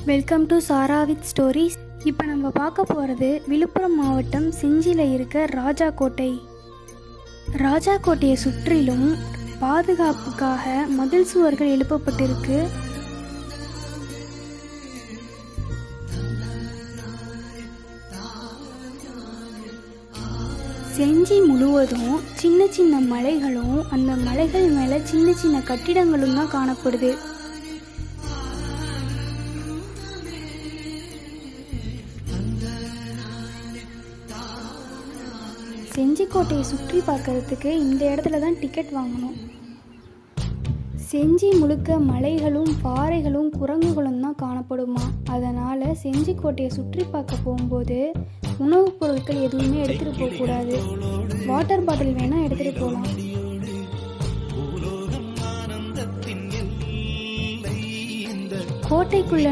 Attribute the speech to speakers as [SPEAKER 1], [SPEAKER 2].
[SPEAKER 1] Welcome to Sara with stories. இப்போ நம்ம பார்க்க போகிறது விழுப்புரம் மாவட்டம் செஞ்சியில் இருக்க ராஜா கோட்டை. ராஜா கோட்டையை சுற்றிலும் பாதுகாப்புக்காக மதில் சுவர்கள் எழுப்பப்பட்டிருக்கு. செஞ்சி முழுவதும் சின்ன சின்ன மலைகளும் அந்த மலைகள் மேலே சின்ன சின்ன கட்டிடங்களும் தான் காணப்படுது. செஞ்சி கோட்டையை சுற்றி பார்க்கறதுக்கு இந்த இடத்துல தான் டிக்கெட் வாங்கணும். செஞ்சி முழுக்க மலைகளும் பாறைகளும் குரங்குகளும் தான் காணப்படுமா. அதனால் செஞ்சி கோட்டையை சுற்றி பார்க்க போகும்போது உணவுப் பொருட்கள் எதுவுமே எடுத்துகிட்டு போகக்கூடாது. வாட்டர் பாட்டில் வேணால் எடுத்துகிட்டு போகலாம். கோட்டைக்குள்ள